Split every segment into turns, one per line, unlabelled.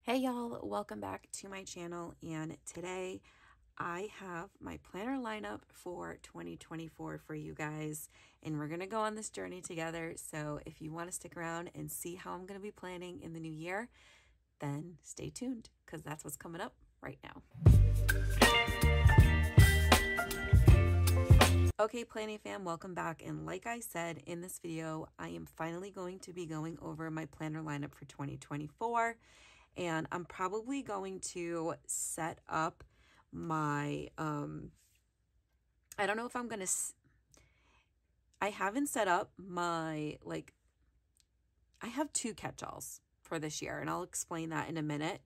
Hey y'all, welcome back to my channel, and today I have my planner lineup for 2024 for you guys, and we're going to go on this journey together. So if you want to stick around and see how I'm going to be planning in the new year, then stay tuned because that's what's coming up right now. Okay, planning fam, welcome back. And like I said in this video, I am finally going to be going over my planner lineup for 2024. And I'm probably going to set up my, I don't know if I'm going to, I haven't set up my, I have two catch-alls for this year, and I'll explain that in a minute.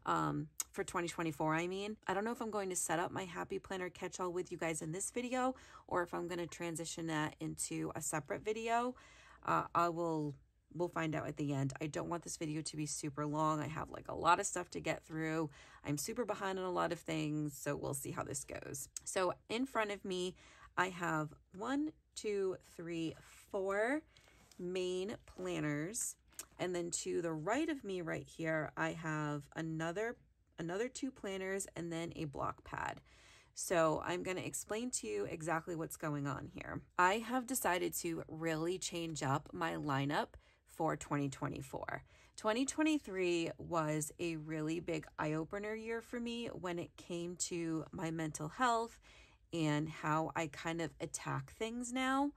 For 2024, I mean. I don't know if I'm going to set up my Happy Planner catch-all with you guys in this video, or if I'm going to transition that into a separate video. We'll find out at the end. I don't want this video to be super long. I have like a lot of stuff to get through. I'm super behind on a lot of things, so we'll see how this goes. So in front of me, I have 4 main planners. And then to the right of me right here, I have another 2 planners and then a block pad. So I'm going to explain to you exactly what's going on here. I have decided to really change up my lineup for 2024. 2023 was a really big eye-opener year for me when it came to my mental health and how I kind of attack things now.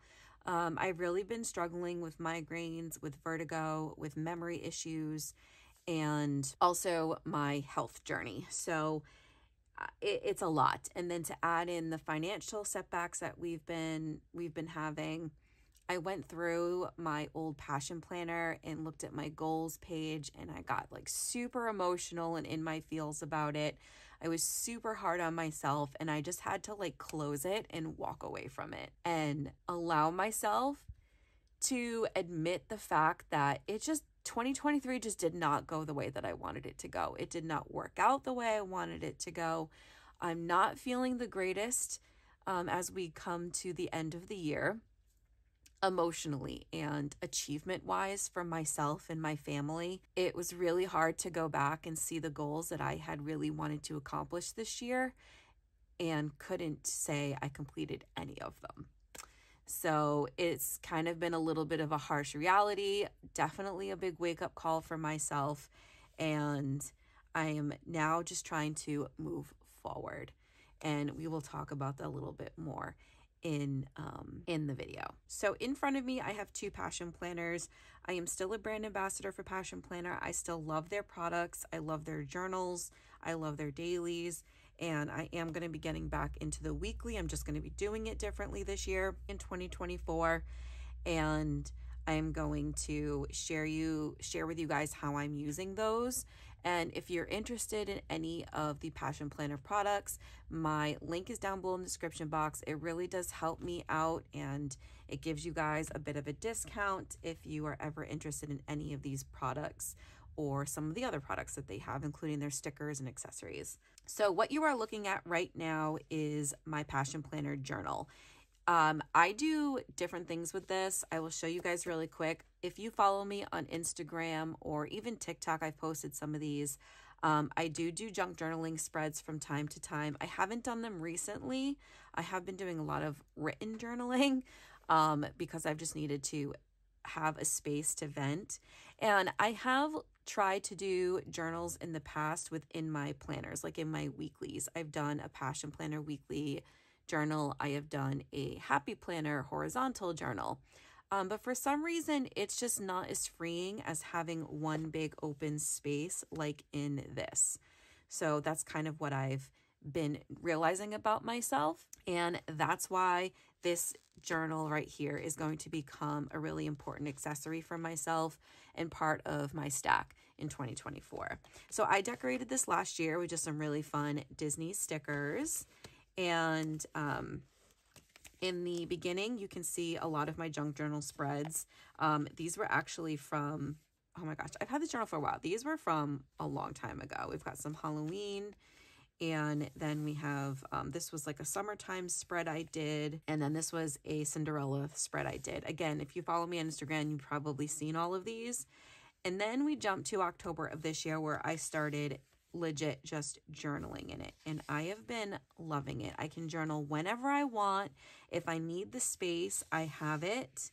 I've really been struggling with migraines, with vertigo, with memory issues, and also my health journey. So it's a lot. And then to add in the financial setbacks that we've been having, I went through my old passion planner and looked at my goals page, and I got like super emotional and in my feels about it. I was super hard on myself, and I just had to like close it and walk away from it and allow myself to admit the fact that 2023 just did not go the way that I wanted it to go. It did not work out the way I wanted it to go. I'm not feeling the greatest as we come to the end of the year, emotionally and achievement wise for myself and my family. It was really hard to go back and see the goals that I had really wanted to accomplish this year and couldn't say I completed any of them. So it's kind of been a little bit of a harsh reality, definitely a big wake-up call for myself, and I am now just trying to move forward. And we will talk about that a little bit more in the video. So in front of me, I have 2 passion planners. I am still a brand ambassador for Passion Planner. I still love their products. I love their journals. I love their dailies. And I am going to be getting back into the weekly. I'm just going to be doing it differently this year in 2024. And I am going to share with you guys how I'm using those. And if you're interested in any of the Passion Planner products, my link is down below in the description box. It really does help me out, and it gives you guys a bit of a discount if you are ever interested in any of these products or some of the other products that they have, including their stickers and accessories. So what you are looking at right now is my Passion Planner journal. I do different things with this. I will show you guys really quick. If you follow me on Instagram or even TikTok, I've posted some of these. I do junk journaling spreads from time to time. I haven't done them recently. I have been doing a lot of written journaling because I've just needed to have a space to vent. And I have tried to do journals in the past within my planners, like in my weeklies. I've done a Passion Planner weekly journal. I have done a Happy Planner horizontal journal. But for some reason, it's just not as freeing as having one big open space like in this. So that's kind of what I've been realizing about myself. And that's why this journal right here is going to become a really important accessory for myself and part of my stack in 2024. So I decorated this last year with just some really fun Disney stickers. And in the beginning, you can see a lot of my junk journal spreads. These were actually from, oh my gosh, I've had this journal for a while. These were from a long time ago. We've got some Halloween, and then we have, this was like a summertime spread I did, and then this was a Cinderella spread I did. Again, if you follow me on Instagram, you've probably seen all of these. And then we jumped to October of this year where I started legit just journaling in it. And I have been loving it. I can journal whenever I want. If I need the space, I have it.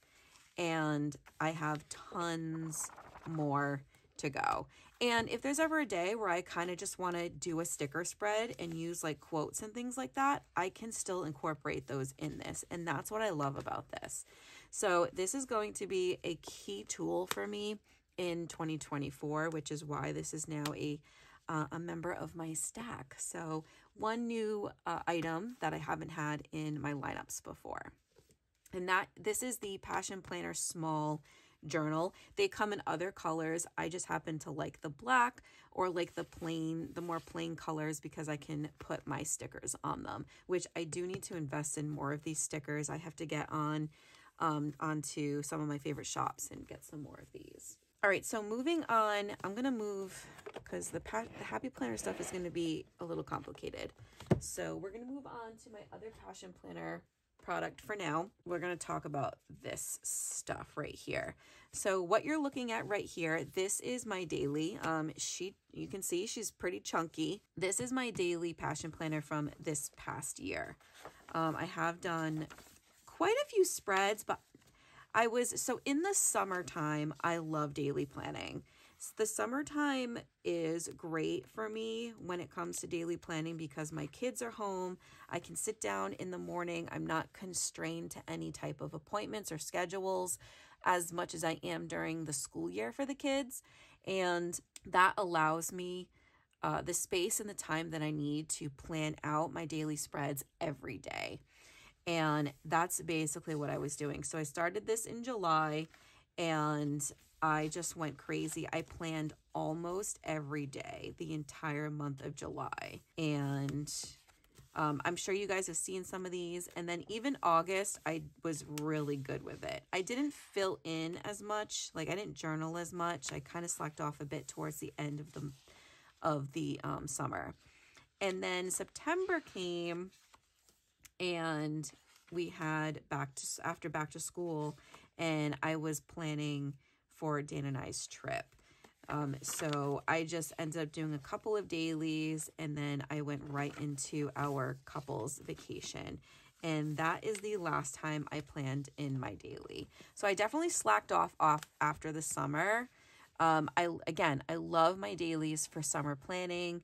And I have tons more to go. And if there's ever a day where I kind of just want to do a sticker spread and use like quotes and things like that, I can still incorporate those in this. And that's what I love about this. So this is going to be a key tool for me in 2024, which is why this is now a member of my stack. So one new item that I haven't had in my lineups before. And this is the Passion Planner Small Journal. They come in other colors. I just happen to like the black or like the more plain colors because I can put my stickers on them, which I do need to invest in more of these stickers. I have to get onto some of my favorite shops and get some more of these. All right, so moving on, I'm going to move because the Happy Planner stuff is going to be a little complicated. So we're going to move on to my other Passion Planner product for now. We're going to talk about this stuff right here. So what you're looking at right here, this is my daily. You can see she's pretty chunky. This is my daily Passion Planner from this past year. I have done quite a few spreads, but so in the summertime, I love daily planning. The summertime is great for me when it comes to daily planning because my kids are home. I can sit down in the morning. I'm not constrained to any type of appointments or schedules as much as I am during the school year for the kids. And that allows me the space and the time that I need to plan out my daily spreads every day. And that's basically what I was doing. So I started this in July and I just went crazy. I planned almost every day, the entire month of July. And I'm sure you guys have seen some of these. And then even August, I was really good with it. I didn't fill in as much. Like I didn't journal as much. I kind of slacked off a bit towards the end of the summer. And then September came and we had after back to school, and I was planning for Dan and I's trip. So I just ended up doing a couple of dailies, and then I went right into our couples vacation. And that is the last time I planned in my daily. So I definitely slacked off after the summer. I love my dailies for summer planning.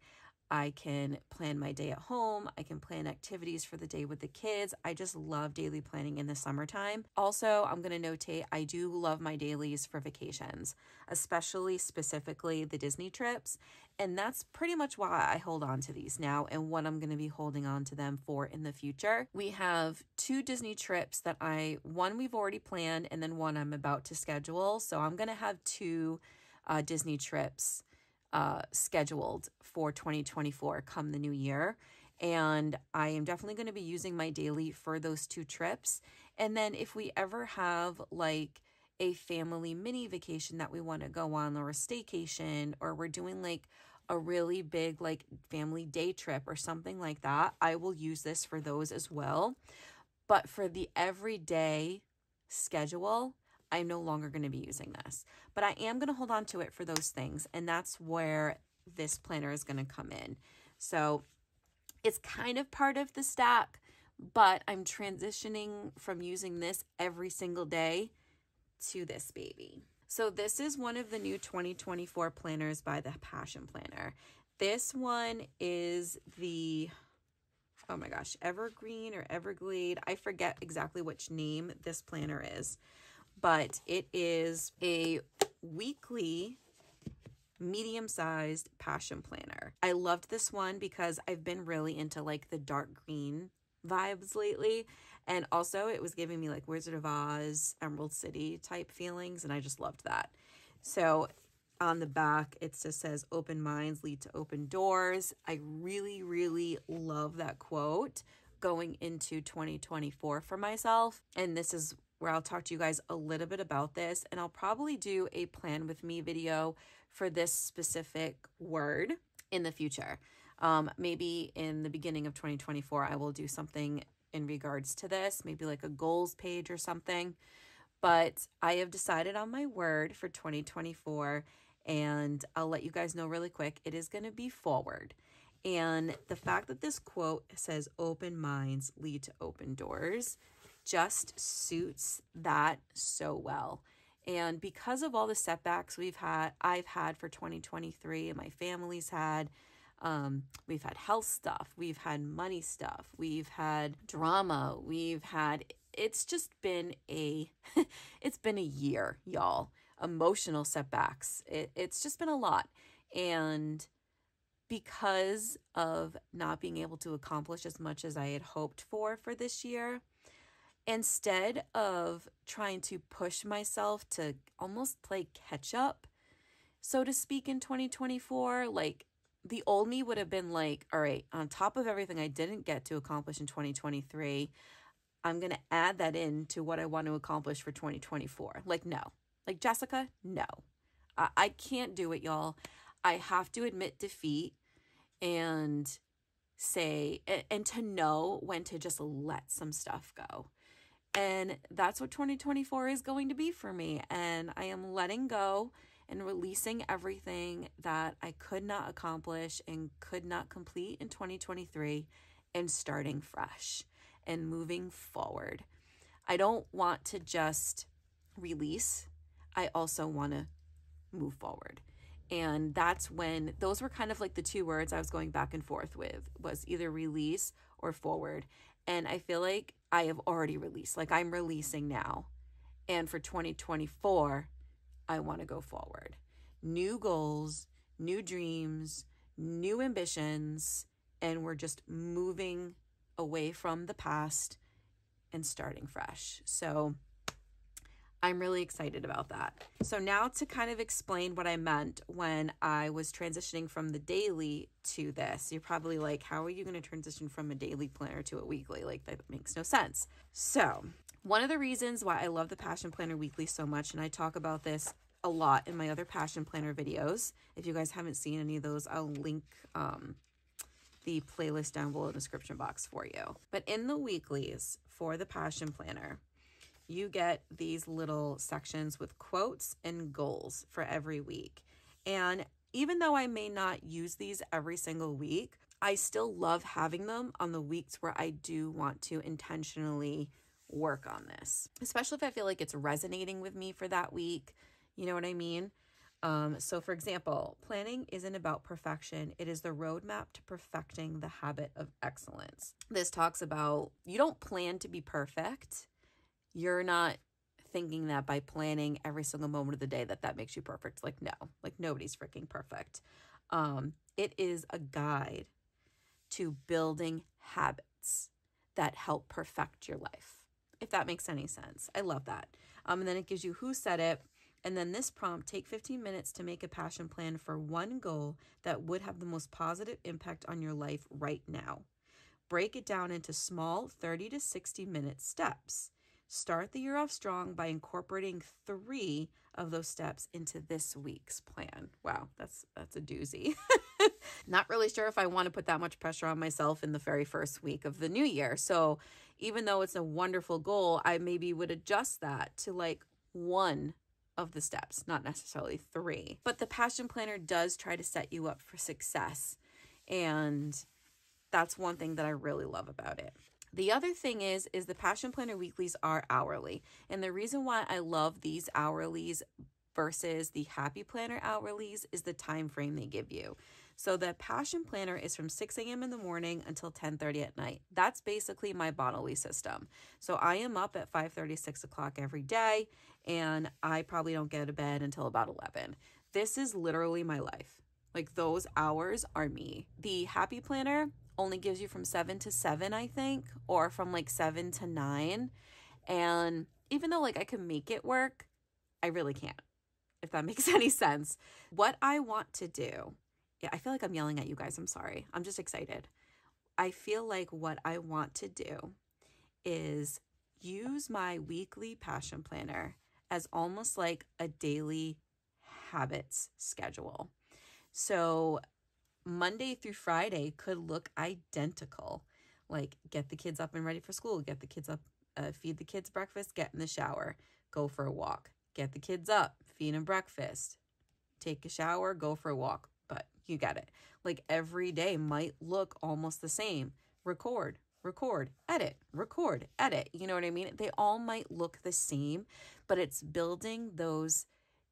I can plan my day at home. I can plan activities for the day with the kids. I just love daily planning in the summertime. Also, I'm going to notate, I do love my dailies for vacations, specifically the Disney trips. And that's pretty much why I hold on to these now and what I'm going to be holding on to them for in the future. We have 2 Disney trips that one we've already planned and then one I'm about to schedule. So I'm going to have 2 Disney trips scheduled for 2024 come the new year. And I am definitely going to be using my daily for those 2 trips. And then if we ever have like a family mini vacation that we want to go on, or a staycation, or we're doing like a really big like family day trip or something like that, I will use this for those as well. But for the everyday schedule, I'm no longer going to be using this, but I am going to hold on to it for those things. And that's where this planner is going to come in. So it's kind of part of the stack, but I'm transitioning from using this every single day to this baby. So this is one of the new 2024 planners by the Passion Planner. This one is the, oh my gosh, Evergreen or Everglade. I forget exactly which name this planner is, but it is a weekly medium-sized Passion Planner. I loved this one because I've been really into like the dark green vibes lately, and also it was giving me like Wizard of Oz, Emerald City type feelings, and I just loved that. So on the back it just says open minds lead to open doors. I really, really love that quote going into 2024 for myself, and this is where I'll talk to you guys a little bit about this, and I'll probably do a plan with me video for this specific word in the future. Maybe in the beginning of 2024, I will do something in regards to this, maybe like a goals page or something. But I have decided on my word for 2024, And I'll let you guys know really quick, it is going to be forward. And the fact that this quote says open minds lead to open doors just suits that so well. And because of all the setbacks I've had for 2023 and my family's had, we've had health stuff, we've had money stuff, we've had drama, it's just been it's been a year, y'all. Emotional setbacks. It's just been a lot. And because of not being able to accomplish as much as I had hoped for this year, instead of trying to push myself to almost play catch up, so to speak, in 2024, like the old me would have been like, all right, on top of everything I didn't get to accomplish in 2023, I'm going to add that in to what I want to accomplish for 2024. Like, no. Like, Jessica, no. I can't do it, y'all. I have to admit defeat and say, and to know when to just let some stuff go. And that's what 2024 is going to be for me. And I am letting go and releasing everything that I could not accomplish and could not complete in 2023 and starting fresh and moving forward. I don't want to just release. I also want to move forward. And that's when those were kind of like the two words I was going back and forth with, was either release or forward. And I feel like I have already released, like I'm releasing now. And for 2024, I want to go forward. New goals, new dreams, new ambitions, and we're just moving away from the past and starting fresh. So I'm really excited about that. So now to kind of explain what I meant when I was transitioning from the daily to this. You're probably like, how are you going to transition from a daily planner to a weekly? Like, that makes no sense. So one of the reasons why I love the Passion Planner Weekly so much, and I talk about this a lot in my other Passion Planner videos. If you guys haven't seen any of those, I'll link the playlist down below in the description box for you. But in the weeklies for the Passion Planner, you get these little sections with quotes and goals for every week. And even though I may not use these every single week, I still love having them on the weeks where I do want to intentionally work on this, especially if I feel like it's resonating with me for that week. You know what I mean? So for example, planning isn't about perfection. It is the roadmap to perfecting the habit of excellence. This talks about you don't plan to be perfect. You're not thinking that by planning every single moment of the day that makes you perfect. Like, no, like nobody's freaking perfect. It is a guide to building habits that help perfect your life, if that makes any sense. I love that. And then it gives you who said it. And then this prompt, take 15 minutes to make a passion plan for one goal that would have the most positive impact on your life right now. Break it down into small 30 to 60 minute steps. Start the year off strong by incorporating 3 of those steps into this week's plan. Wow, that's a doozy. Not really sure if I want to put that much pressure on myself in the very first week of the new year. So even though it's a wonderful goal, I maybe would adjust that to like 1 of the steps, not necessarily 3. But the Passion Planner does try to set you up for success. And that's one thing that I really love about it. The other thing is the Passion Planner Weeklies are hourly. And the reason why I love these hourlies versus the Happy Planner hourlies is the time frame they give you. So the Passion Planner is from 6 a.m. in the morning until 10:30 at night. That's basically my bodily system. So I am up at 5:30, 6 o'clock every day, and I probably don't get to bed until about 11. This is literally my life. Like, those hours are me. The Happy Planner only gives you from 7 to 7, I think, or from like 7 to 9. And even though like I can make it work, I really can't, if that makes any sense. What I want to do, yeah, I feel like I'm yelling at you guys. I'm sorry. I'm just excited. I feel like what I want to do is use my weekly Passion Planner as almost like a daily habits schedule. So Monday through Friday could look identical. Like, get the kids up and ready for school, get the kids up, feed the kids breakfast, get in the shower, go for a walk, get the kids up, feed them breakfast, take a shower, go for a walk, but you get it. Like every day might look almost the same. Record, edit, record, edit. You know what I mean? They all might look the same, but it's building those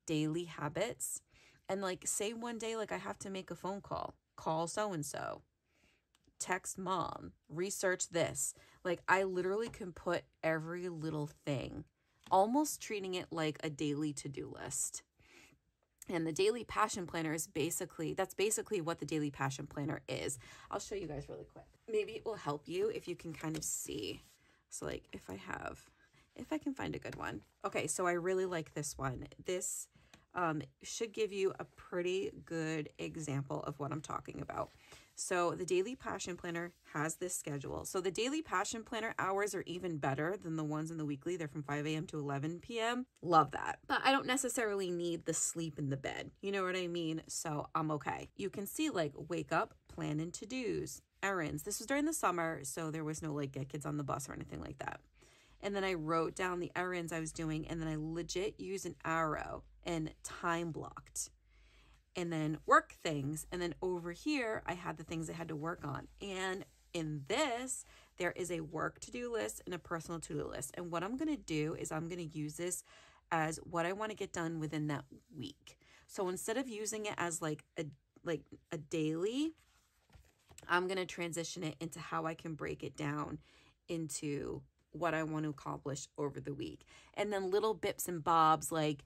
daily habits. And like, say one day, like I have to make a phone call so-and-so, text mom, research this. Like I literally can put every little thing, almost treating it like a daily to-do list. And the daily passion planner is that's basically what the daily passion planner is. I'll show you guys really quick. Maybe it will help you if you can kind of see. So like if I can find a good one. Okay, so I really like this one. This should give you a pretty good example of what I'm talking about. So the daily passion planner has this schedule. So the daily passion planner hours are even better than the ones in the weekly. They're from 5 a.m. to 11 p.m. Love that. But I don't necessarily need the sleep in the bed. You know what I mean? So I'm okay. You can see like wake up, plan and to-dos, errands. This was during the summer, so there was no like get kids on the bus or anything like that. And then I wrote down the errands I was doing, and then I legit used an arrow and time blocked. And then work things. And then over here, I had the things I had to work on. And in this, there is a work to-do list and a personal to-do list. And what I'm going to do is I'm going to use this as what I want to get done within that week. So instead of using it as like a daily, I'm going to transition it into how I can break it down into what I want to accomplish over the week. And then little bips and bobs like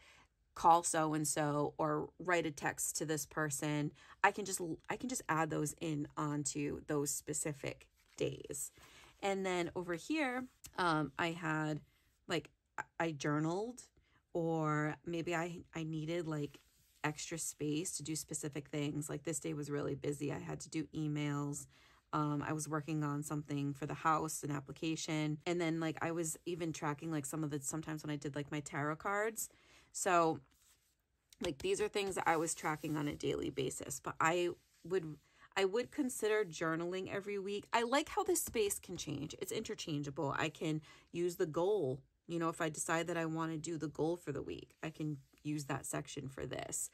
call so-and-so or write a text to this person. I can just add those in onto those specific days. And then over here, I had like, I journaled, or maybe I needed like extra space to do specific things. Like this day was really busy. I had to do emails. I was working on something for the house, an application. And then like, I was even tracking like sometimes when I did like my tarot cards. So like these are things that I was tracking on a daily basis, but I would consider journaling every week. I like how this space can change. It's interchangeable. I can use the goal. You know, if I decide that I want to do the goal for the week, I can use that section for this.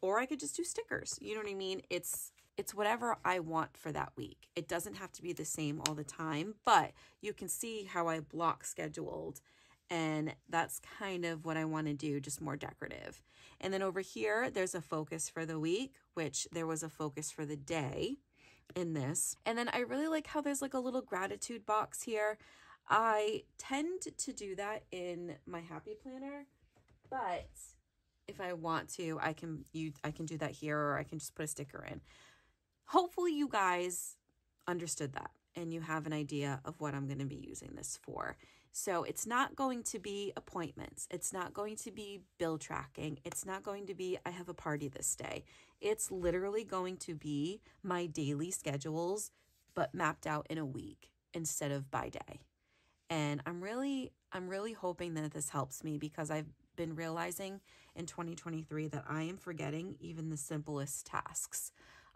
Or I could just do stickers. You know what I mean? It's whatever I want for that week. It doesn't have to be the same all the time, but you can see how I block scheduled. And that's kind of what I want to do, just more decorative. And then over here, there's a focus for the week, which there was a focus for the day in this. And then I really like how there's like a little gratitude box here. I tend to do that in my happy planner, but if I want to, I can do that here, or I can just put a sticker in. Hopefully you guys understood that and you have an idea of what I'm going to be using this for. So it's not going to be appointments. It's not going to be bill tracking. It's not going to be, I have a party this day. It's literally going to be my daily schedules, but mapped out in a week instead of by day. And I'm really hoping that this helps me, because I've been realizing in 2023 that I am forgetting even the simplest tasks.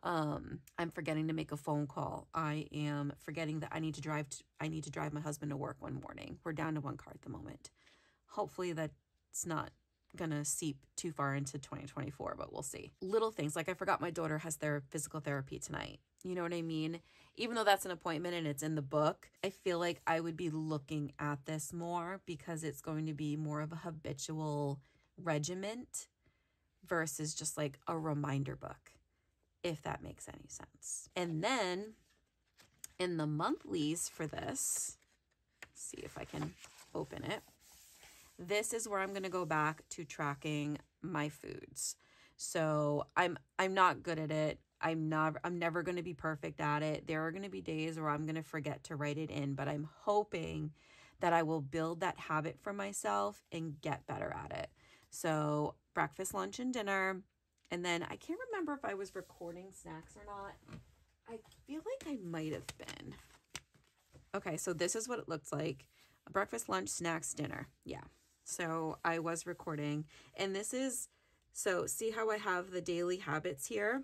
I'm forgetting to make a phone call. I am forgetting that I need to drive my husband to work one morning. We're down to one car at the moment. Hopefully that's not gonna seep too far into 2024, but we'll see. Little things like I forgot my daughter has their physical therapy tonight. You know what I mean? Even though that's an appointment and it's in the book, I feel like I would be looking at this more, because it's going to be more of a habitual regiment versus just like a reminder book, if that makes any sense. And then in the monthlies for this, see if I can open it. This is where I'm going to go back to tracking my foods. So I'm not good at it. I'm never going to be perfect at it. There are going to be days where I'm going to forget to write it in, but I'm hoping that I will build that habit for myself and get better at it. So breakfast, lunch, and dinner. And then I can't remember if I was recording snacks or not. I feel like I might have been. Okay, so this is what it looks like. Breakfast, lunch, snacks, dinner. Yeah. So I was recording. And this is, so see how I have the daily habits here?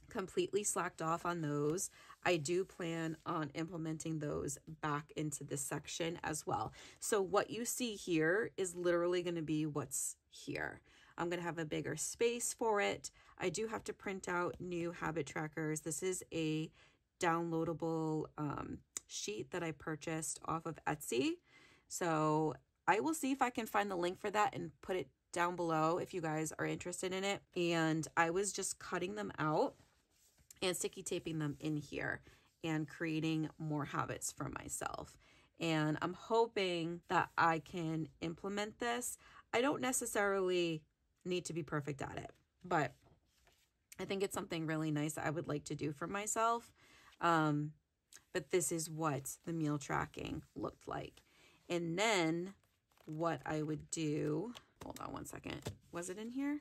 Completely slacked off on those. I do plan on implementing those back into this section as well. So what you see here is literally going to be what's here. I'm going to have a bigger space for it. I do have to print out new habit trackers. This is a downloadable sheet that I purchased off of Etsy. So I will see if I can find the link for that and put it down below if you guys are interested in it. And I was just cutting them out and sticky taping them in here and creating more habits for myself. And I'm hoping that I can implement this. I don't necessarily need to be perfect at it, but I think it's something really nice that I would like to do for myself. But this is what the meal tracking looked like. And then what I would do, hold on one second. Was it in here?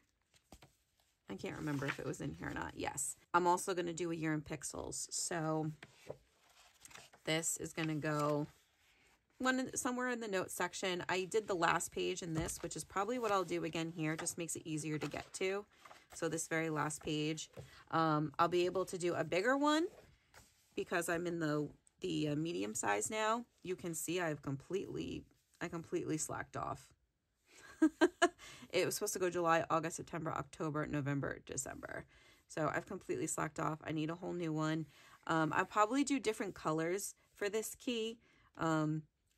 I can't remember if it was in here or not. Yes. I'm also going to do a year in pixels. So this is going to go somewhere in the notes section. I did the last page in this, which is probably what I'll do again here. Just makes it easier to get to. So this very last page, I'll be able to do a bigger one because I'm in the medium size now. You can see I completely slacked off. It was supposed to go July, August, September, October, November, December. So I've completely slacked off. I need a whole new one. I'll probably do different colors for this key.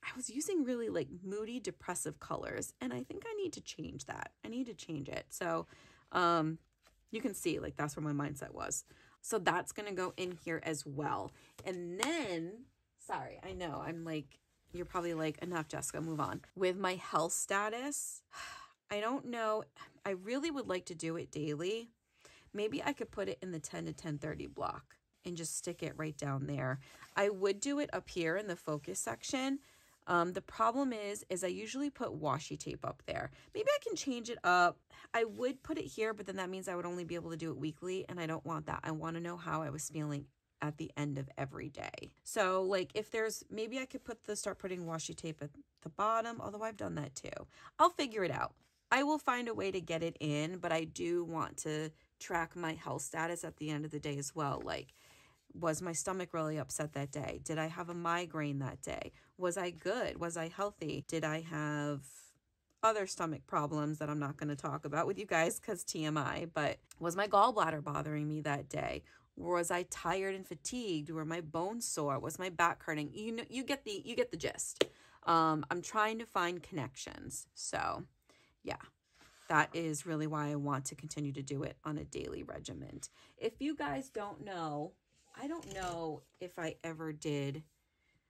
I was using really like moody, depressive colors, and I think I need to change that. I need to change it. So you can see like that's where my mindset was. So that's going to go in here as well. And then, sorry, I know I'm like, you're probably like, enough, Jessica, move on. With my health status, I don't know. I really would like to do it daily. Maybe I could put it in the 10 to 10:30 block and just stick it right down there. I would do it up here in the focus section. The problem is I usually put washi tape up there. Maybe I can change it up. I would put it here, but then that means I would only be able to do it weekly, and I don't want that. I want to know how I was feeling at the end of every day. So like if there's, maybe I could start putting washi tape at the bottom, although I've done that too. I'll figure it out. I will find a way to get it in, but I do want to track my health status at the end of the day as well. Like, was my stomach really upset that day? Did I have a migraine that day? Was I good? Was I healthy? Did I have other stomach problems that I'm not going to talk about with you guys because TMI, but was my gallbladder bothering me that day? Was I tired and fatigued? Were my bones sore? Was my back hurting? You know, you get the gist. I'm trying to find connections. So yeah, that is really why I want to continue to do it on a daily regimen. If you guys don't know, I don't know if I ever did.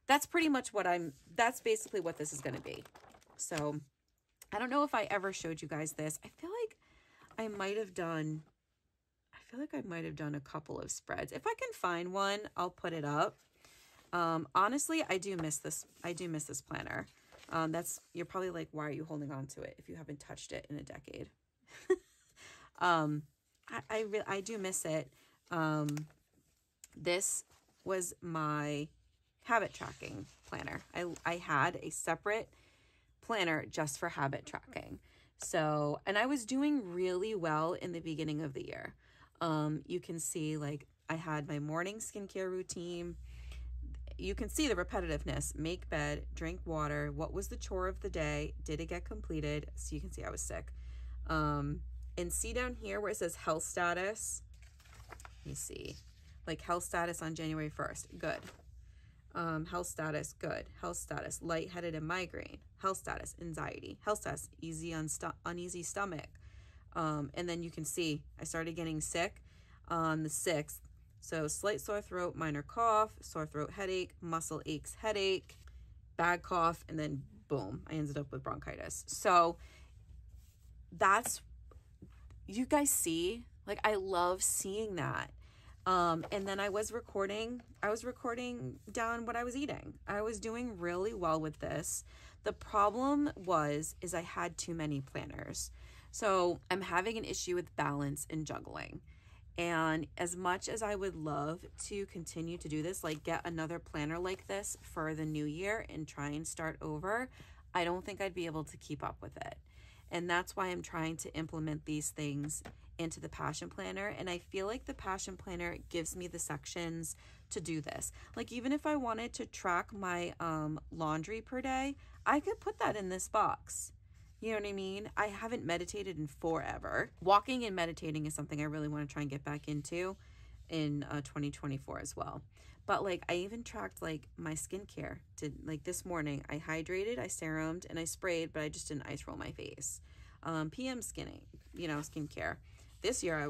That's pretty much that's basically what this is going to be. So I don't know if I ever showed you guys this. I feel like I might have done a couple of spreads. If I can find one, I'll put it up. Honestly, I do miss this. I do miss this planner. You're probably like, why are you holding on to it if you haven't touched it in a decade? I do miss it. This was my habit tracking planner. I had a separate planner just for habit tracking. So, and I was doing really well in the beginning of the year. You can see like I had my morning skincare routine. You can see the repetitiveness: make bed, drink water. What was the chore of the day? Did it get completed? So you can see I was sick. And see down here where it says health status. Let me see. Like health status on January 1st. Good. Health status, good. Health status, lightheaded and migraine. Health status, anxiety. Health status, uneasy stomach. And then you can see I started getting sick on the 6th. So slight sore throat, minor cough, sore throat, headache, muscle aches, headache, bad cough, and then boom, I ended up with bronchitis. So that's, you guys see, like I love seeing that. And then I was recording down what I was eating. I was doing really well with this. The problem is I had too many planners. So I'm having an issue with balance and juggling. And as much as I would love to continue to do this, like get another planner like this for the new year and try and start over, I don't think I'd be able to keep up with it. And that's why I'm trying to implement these things into the Passion Planner. And I feel like the Passion Planner gives me the sections to do this. Like even if I wanted to track my laundry per day, I could put that in this box You know what I mean? I haven't meditated in forever. Walking and meditating is something I really want to try and get back into in 2024 as well. But like I even tracked like my skincare. Like this morning I hydrated, I serumed, and I sprayed, but I just didn't ice roll my face. PM skinning, skincare. This year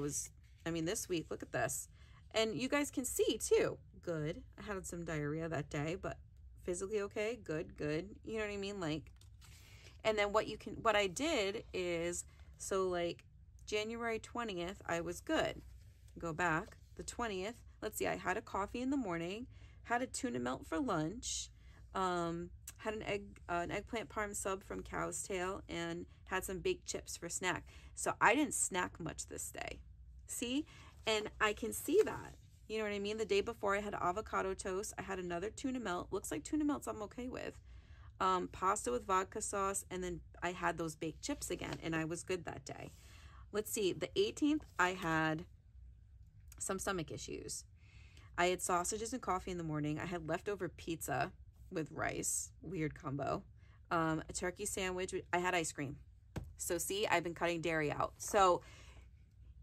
this week, look at this. And you guys can see too. Good. I had some diarrhea that day, but physically okay. Good. You know what I mean? Like, and then what I did is, so like January 20th, I was good. Go back. The 20th, let's see, I had a coffee in the morning, had a tuna melt for lunch, had an eggplant parm sub from Cow's Tail, and had some baked chips for snack. So I didn't snack much this day. See? And I can see that. You know what I mean? The day before I had avocado toast. I had another tuna melt. Looks like tuna melts I'm okay with. Pasta with vodka sauce, and then I had those baked chips again, and I was good that day. Let's see, the 18th, I had some stomach issues. I had sausages and coffee in the morning. I had leftover pizza with rice, weird combo. A turkey sandwich. I had ice cream. So see, I've been cutting dairy out. So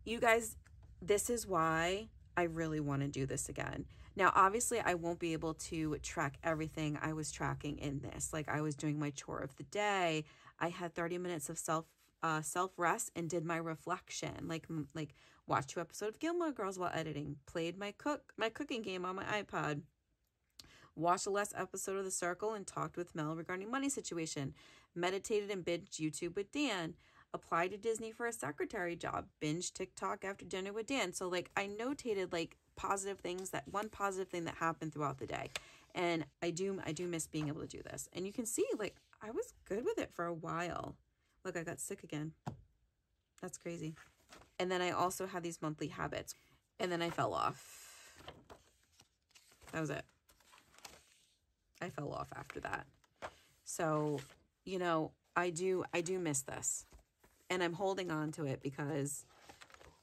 you guys, this is why I really want to do this again. Now, obviously, I won't be able to track everything I was tracking in this. Like I was doing my chore of the day. I had 30 minutes of self rest and did my reflection. Like watched 2 episodes of Gilmore Girls while editing. Played my cooking game on my iPod. Watched the last episode of The Circle and talked with Mel regarding money situation. Meditated and binged YouTube with Dan. Applied to Disney for a secretary job. Binged TikTok after dinner with Dan. So like I notated like one positive thing that happened throughout the day. And I do miss being able to do this. And you can see like I was good with it for a while. Look, I got sick again. That's crazy. And then I also had these monthly habits. And then I fell off. That was it. I fell off after that. So, I do miss this. And I'm holding on to it because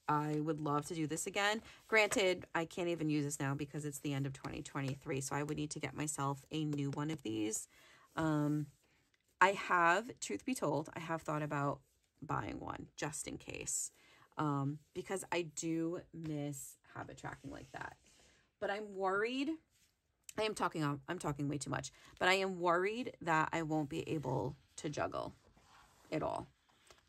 I would love to do this again. Granted, I can't even use this now because it's the end of 2023. So I would need to get myself a new one of these. Truth be told, I have thought about buying one just in case. Because I do miss habit tracking like that. But I'm worried. I'm talking way too much. But I am worried that I won't be able to juggle it all.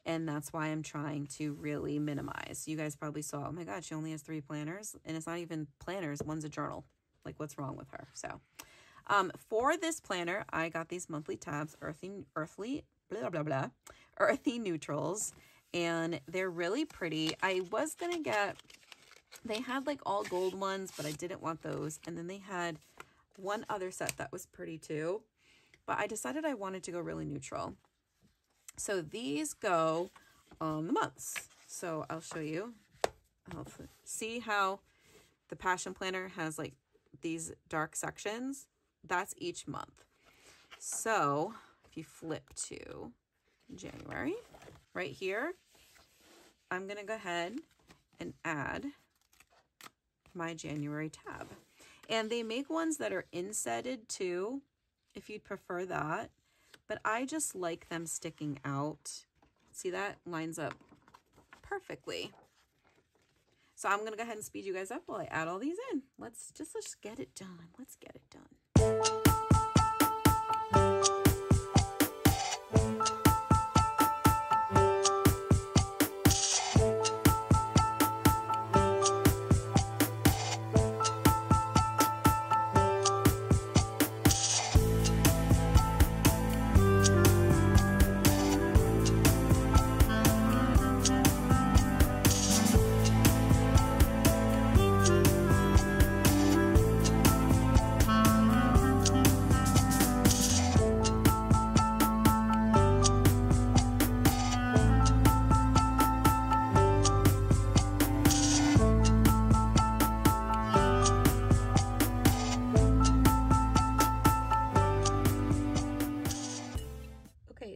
And that's why I'm trying to really minimize. You guys probably saw, oh my God, she only has 3 planners. And it's not even planners. One's a journal. Like, what's wrong with her? So, for this planner, I got these monthly tabs, earthy neutrals. And they're really pretty. I was going to they had like all gold ones, but I didn't want those. And then they had one other set that was pretty too. But I decided I wanted to go really neutral. So these go the months. So I'll show you. See how the Passion Planner has like these dark sections? That's each month. So if you flip to January, right here, I'm going to go ahead and add my January tab. And they make ones that are insetted too, if you'd prefer that. But I just like them sticking out. See, that lines up perfectly. So I'm going to go ahead and speed you guys up while I add all these in. Let's just get it done. Let's get it done.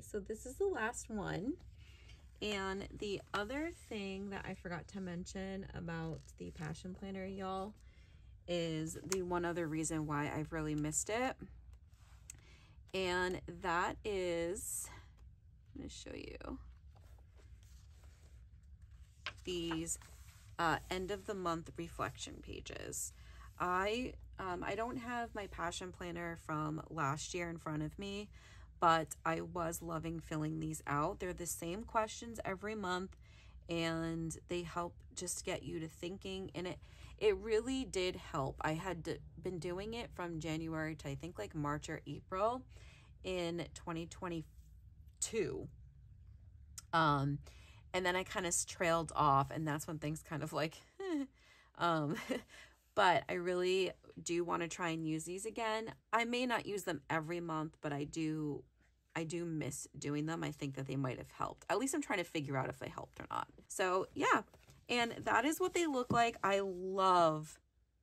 So this is the last one. And the other thing that I forgot to mention about the Passion Planner, y'all, is the one other reason why I've really missed it. And that is, going to show you these end of the month reflection pages. I don't have my passion planner from last year in front of me, but I was loving filling these out. They're the same questions every month, and they help just get you to thinking, and it really did help. I had been doing it from January to I think like March or April in 2022. And then I kind of trailed off, and that's when things kind of like, but I really do want to try and use these again. I may not use them every month, but I do miss doing them. I think that they might have helped. At least I'm trying to figure out if they helped or not. So yeah, and that is what they look like. I love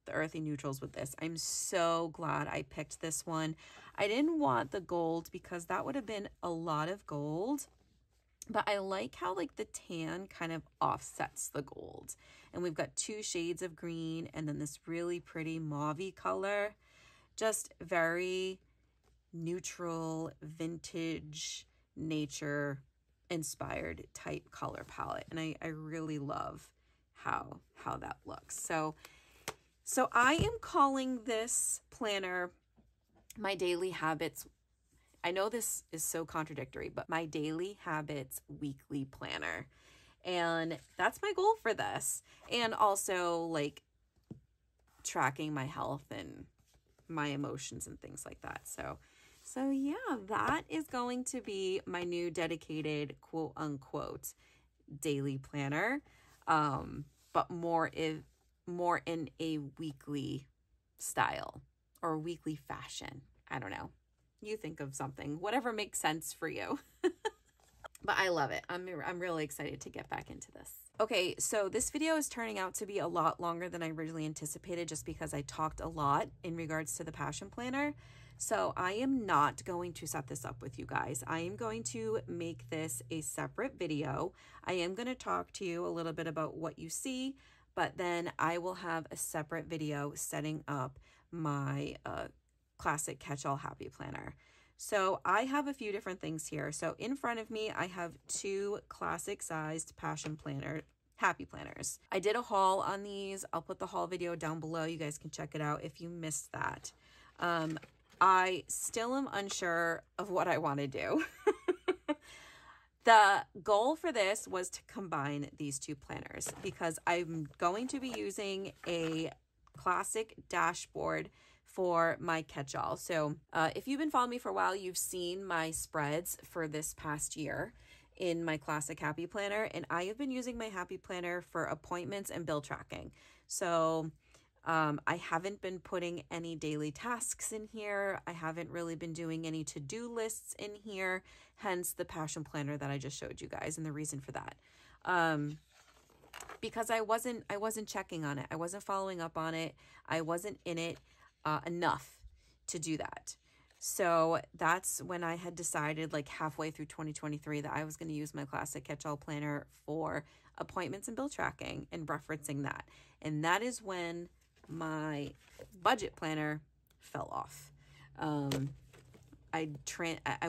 the earthy neutrals with this. I'm so glad I picked this one. I didn't want the gold because that would have been a lot of gold. But I like how like the tan kind of offsets the gold. And we've got 2 shades of green and then this really pretty mauve-y color. Just very neutral, vintage, nature inspired type color palette. And I really love how that looks. So I am calling this planner my Daily Habits. I know this is so contradictory, but my Daily Habits weekly planner. And that's my goal for this. And also like tracking my health and my emotions and things like that. So yeah, that is going to be my new dedicated quote unquote daily planner. But more in a weekly style or weekly fashion. I don't know. You think of something, whatever makes sense for you. But I love it. I'm really excited to get back into this. Okay, so this video is turning out to be a lot longer than I originally anticipated just because I talked a lot in regards to the Passion Planner. So I am not going to set this up with you guys. I am going to make this a separate video. I am going to talk to you a little bit about what you see, but then I will have a separate video setting up my classic catch-all happy planner. So I have a few different things here. So in front of me, I have 2 classic sized Passion Planner happy planners. I did a haul on these. I'll put the haul video down below. You guys can check it out if you missed that. I still am unsure of what I want to do. The goal for this was to combine these 2 planners because I'm going to be using a classic dashboard for my catch-all. So if you've been following me for a while, you've seen my spreads for this past year in my classic happy planner, and I have been using my happy planner for appointments and bill tracking. So I haven't been putting any daily tasks in here. I haven't really been doing any to-do lists in here, hence the Passion Planner that I just showed you guys, and the reason for that. Because I wasn't checking on it. I wasn't following up on it. I wasn't in it enough to do that. So that's when I had decided like halfway through 2023 that I was going to use my classic catch-all planner for appointments and bill tracking and referencing that. And that is when my budget planner fell off. I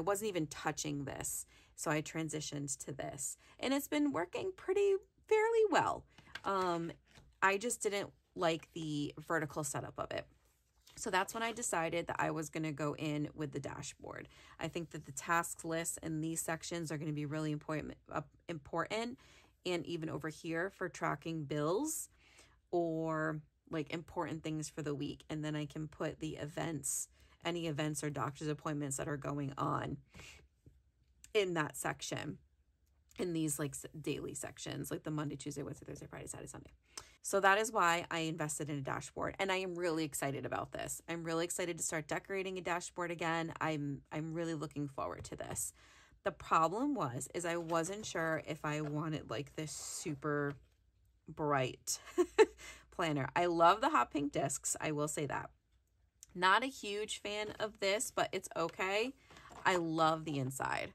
wasn't even touching this. So I transitioned to this and it's been working fairly well. I just didn't like the vertical setup of it. So that's when I decided that I was going to go in with the dashboard. I think that the task lists in these sections are going to be really important, and even over here for tracking bills or like important things for the week. And then I can put the events, any events or doctor's appointments that are going on in that section, in these like daily sections, like the Monday, Tuesday, Wednesday, Thursday, Friday, Saturday, Sunday. So that is why I invested in a dashboard, and I am really excited about this. I'm really excited to start decorating a dashboard again. I'm really looking forward to this. The problem is I wasn't sure if I wanted like this super bright planner. I love the hot pink discs. I will say that. Not a huge fan of this, but it's okay. I love the inside.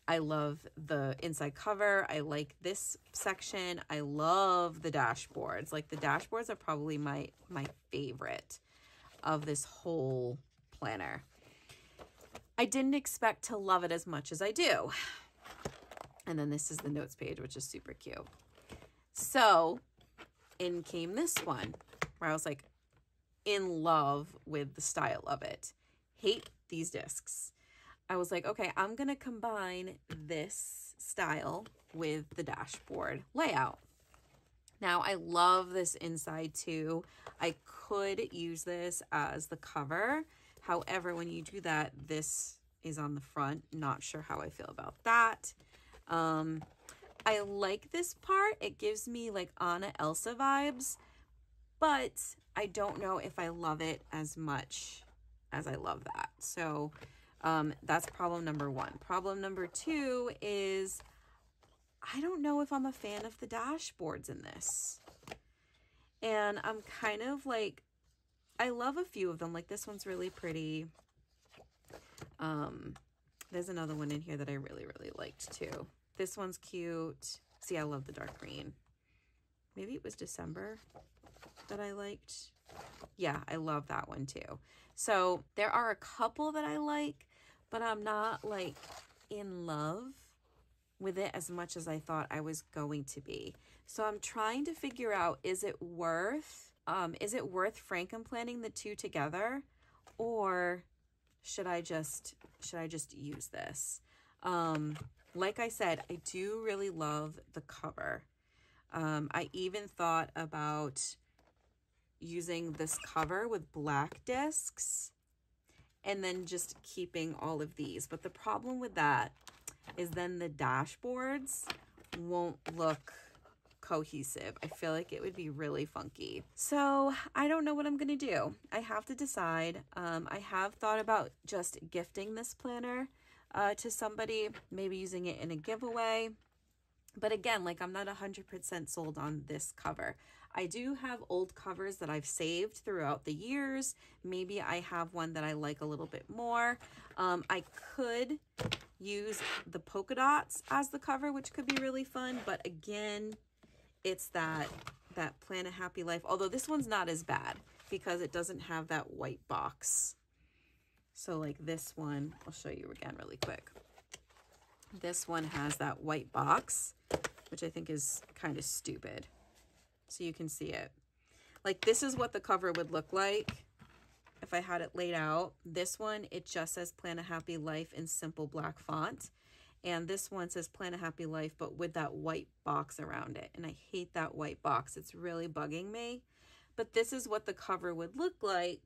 I love the inside cover. I like this section. I love the dashboards. Like the dashboards are probably my favorite of this whole planner. I didn't expect to love it as much as I do. And then this is the notes page, which is super cute. So in came this one where I was like in love with the style of it. Hate these discs. I was like, okay, I'm going to combine this style with the dashboard layout. Now, I love this inside too. I could use this as the cover. However, when you do that, this is on the front. Not sure how I feel about that. I like this part. It gives me like Anna Elsa vibes, but I don't know if I love it as much as I love that. So that's problem number one. Problem number two is I don't know if I'm a fan of the dashboards in this. And I'm kind of like, I love a few of them. Like this one's really pretty. There's another one in here that I really, really liked too. This one's cute. See, I love the dark green. Maybe it was December that I liked. Yeah, I love that one too. So there are a couple that I like, but I'm not like in love with it as much as I thought I was going to be. So I'm trying to figure out, is it worth Frankenplanning the two together, or should I just use this? Like I said, I do really love the cover. I even thought about using this cover with black discs and then just keeping all of these. But the problem with that is then the dashboards won't look cohesive. I feel like it would be really funky. So I don't know what I'm gonna do. I have to decide. I have thought about just gifting this planner to somebody, maybe using it in a giveaway. But again, like I'm not 100% sold on this cover. I do have old covers that I've saved throughout the years. Maybe I have one that I like a little bit more. I could use the polka dots as the cover, which could be really fun. But again, it's that Plan a Happy Life. Although this one's not as bad because it doesn't have that white box. So like this one, I'll show you again really quick. This one has that white box, which I think is kind of stupid. So you can see it. Like this is what the cover would look like if I had it laid out. This one, it just says Plan a Happy Life in simple black font. And this one says Plan a Happy Life, but with that white box around it. And I hate that white box. It's really bugging me. But this is what the cover would look like.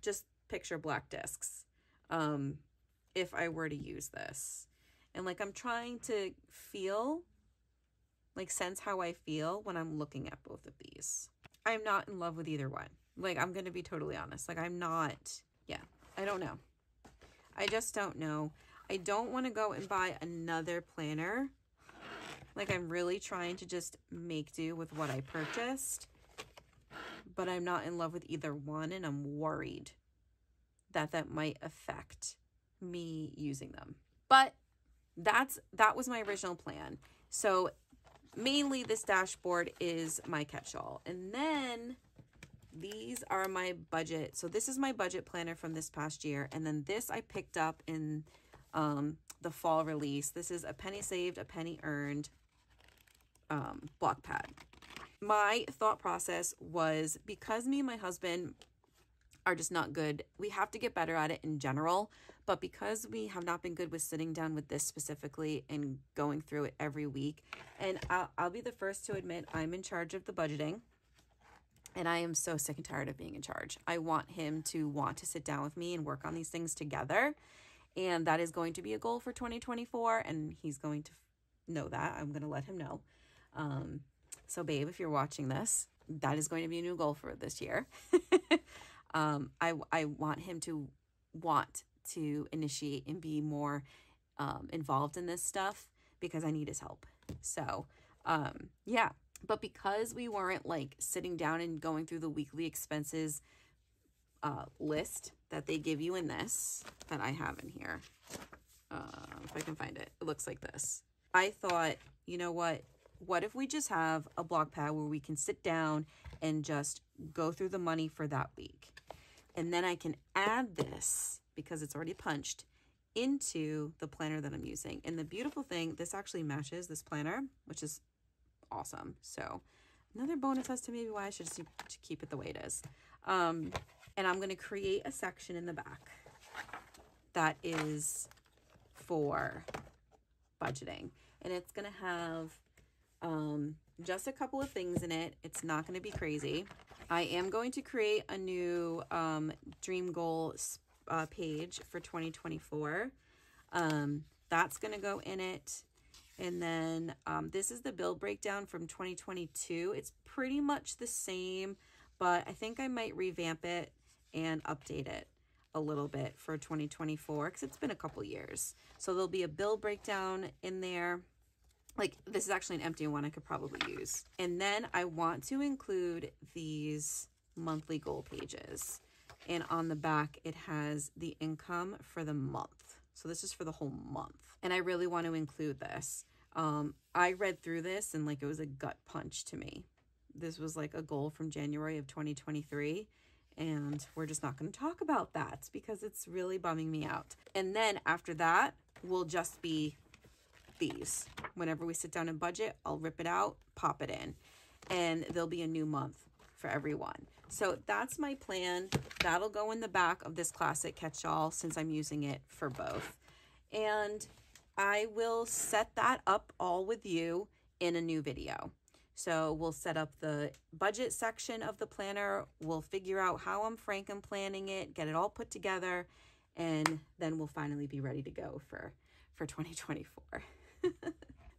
Just picture black discs if I were to use this. And like I'm trying to feel, like sense how I feel when I'm looking at both of these. I'm not in love with either one. Like I'm going to be totally honest. Like I'm not, yeah, I don't know. I just don't know. I don't want to go and buy another planner. Like I'm really trying to just make do with what I purchased. But I'm not in love with either one, and I'm worried that that might affect me using them. But that was my original plan. So mainly this dashboard is my catch-all. And then these are my budget. So this is my budget planner from this past year. And then this I picked up in the fall release. This is A Penny Saved, A Penny Earned block pad. My thought process was, because me and my husband are just not good, we have to get better at it in general, but because we have not been good with sitting down with this specifically and going through it every week, and I'll be the first to admit I'm in charge of the budgeting, and I am so sick and tired of being in charge. I want him to want to sit down with me and work on these things together, and that is going to be a goal for 2024, and he's going to know that. I'm going to let him know. So babe, if you're watching this, that is going to be a new goal for this year. I want him to want to initiate and be more involved in this stuff because I need his help. So yeah, but because we weren't like sitting down and going through the weekly expenses list that they give you in this, that I have in here, if I can find it, it looks like this. I thought, you know what if we just have a block pad where we can sit down and just go through the money for that week? And then I can add this, because it's already punched, into the planner that I'm using. And the beautiful thing, this actually matches this planner, which is awesome. So another bonus as to maybe why I should keep it the way it is. And I'm going to create a section in the back that is for budgeting. And it's going to have just a couple of things in it. It's not going to be crazy. I am going to create a new dream goal page for 2024. That's going to go in it. And then this is the build breakdown from 2022. It's pretty much the same, but I think I might revamp it and update it a little bit for 2024 because it's been a couple years. So there'll be a build breakdown in there. Like, this is actually an empty one I could probably use. And then I want to include these monthly goal pages. And on the back, it has the income for the month. So this is for the whole month. And I really want to include this. I read through this and like it was a gut punch to me. This was like a goal from January of 2023. And we're just not going to talk about that because it's really bumming me out. And then after that will just be these. Whenever we sit down and budget, I'll rip it out, pop it in, and there'll be a new month for everyone. So that's my plan. That'll go in the back of this classic catch-all since I'm using it for both. And I will set that up all with you in a new video. So we'll set up the budget section of the planner. We'll figure out how I'm Franken planning it, get it all put together, and then we'll finally be ready to go for 2024.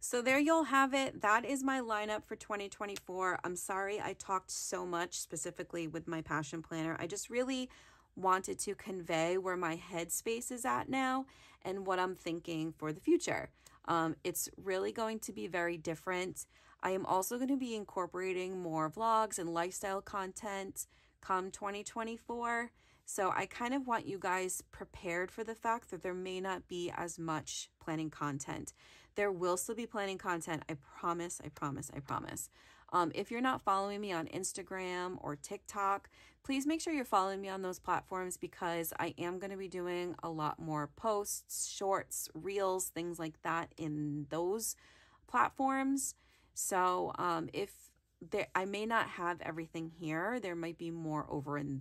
So there you'll have it. That is my lineup for 2024. I'm sorry I talked so much specifically with my passion planner. I just really wanted to convey where my headspace is at now and what I'm thinking for the future. It's really going to be very different. I am also going to be incorporating more vlogs and lifestyle content come 2024. So I kind of want you guys prepared for the fact that there may not be as much planning content. There will still be planning content. I promise, I promise, I promise. If you're not following me on Instagram or TikTok, please make sure you're following me on those platforms because I am going to be doing a lot more posts, shorts, reels, things like that in those platforms. So I may not have everything here. There might be more over in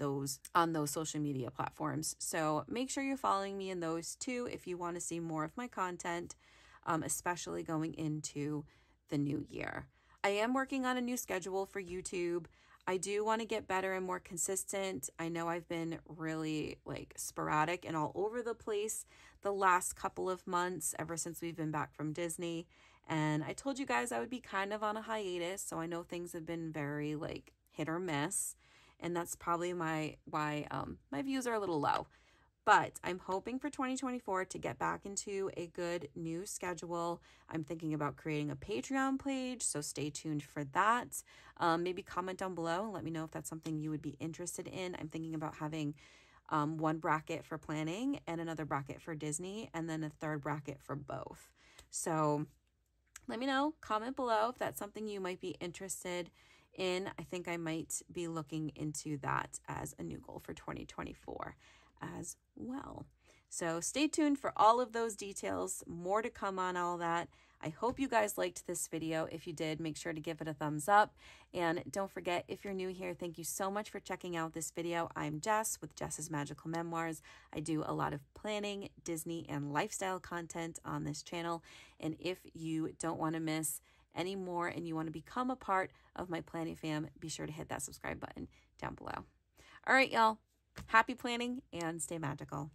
on those social media platforms. So make sure you're following me in those too if you want to see more of my content, especially going into the new year. I am working on a new schedule for YouTube. I do want to get better and more consistent. I know I've been really like sporadic and all over the place the last couple of months ever since we've been back from Disney. And I told you guys I would be kind of on a hiatus, so I know things have been very like hit or miss, and that's probably why my views are a little low. But I'm hoping for 2024 to get back into a good new schedule. I'm thinking about creating a Patreon page, so stay tuned for that. Maybe comment down below and let me know if that's something you would be interested in. I'm thinking about having one bracket for planning and another bracket for Disney, and then a third bracket for both. So let me know, comment below if that's something you might be interested in. I think I might be looking into that as a new goal for 2024 as well. So stay tuned for all of those details, more to come on all that. I hope you guys liked this video. If you did, make sure to give it a thumbs up. And don't forget, if you're new here, thank you so much for checking out this video. I'm Jess with Jess's Magical Memoirs. I do a lot of planning, Disney, and lifestyle content on this channel. And if you don't want to miss any more and you want to become a part of my planning fam, be sure to hit that subscribe button down below. All right, y'all. Happy planning and stay magical.